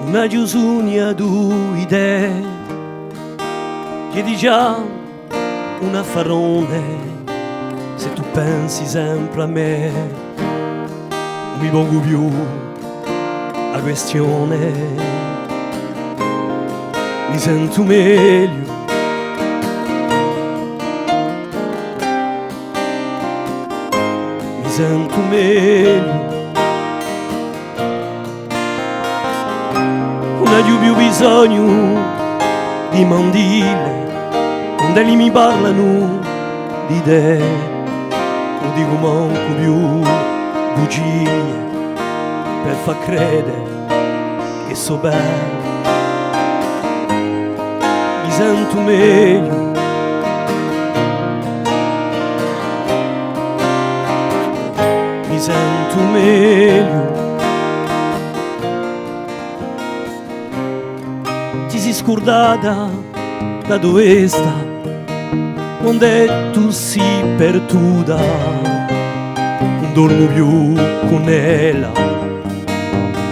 una giusugna due idee, chiedi già un affarone, se tu pensi sempre a me, mi pongo più la questione, mi sento meglio, mi sento meglio. Non ho più bisogno di mandile, quando lì mi parlano di idee, non dico manco più bugie per far credere che so bene. Mi sento meglio, mi sento meglio. Ti sei scordata da dove sta, quando tu sei perduta, non dormo più con ella,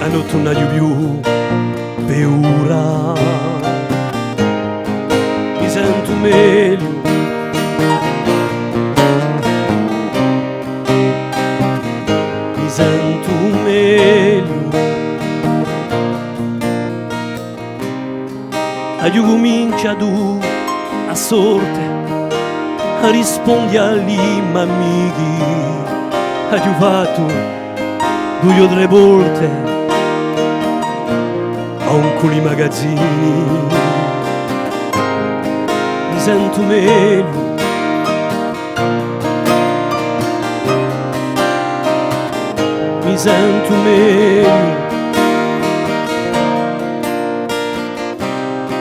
la notte non ho più paura. Mi sento meglio, mi sento meglio. Io comincia tu a sorte a rispondi agli amici, io fatto 2 o 3 volte a un culi magazzini. Mi sento meglio, mi sento meglio.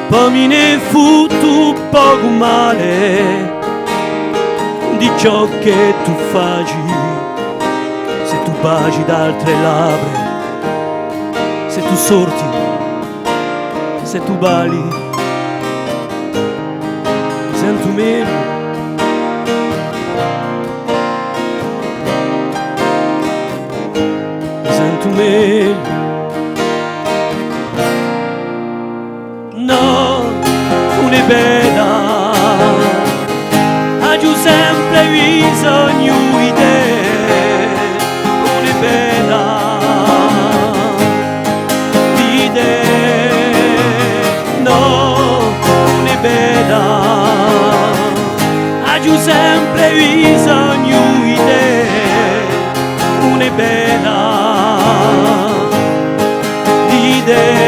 Poi me ne fotto poco male di ciò che tu faci, se tu baci d'altre labbra, se tu sorti, se tu balli. Mi sento meglio, mi sento meglio. No, non è bella, ho sempre bisogno di te, non è bella, di te, no, non è bella, ho sempre bisogno di te, non è bella, di te.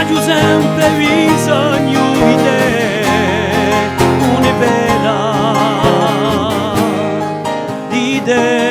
Ho sempre bisogno di te, non è vera, di te.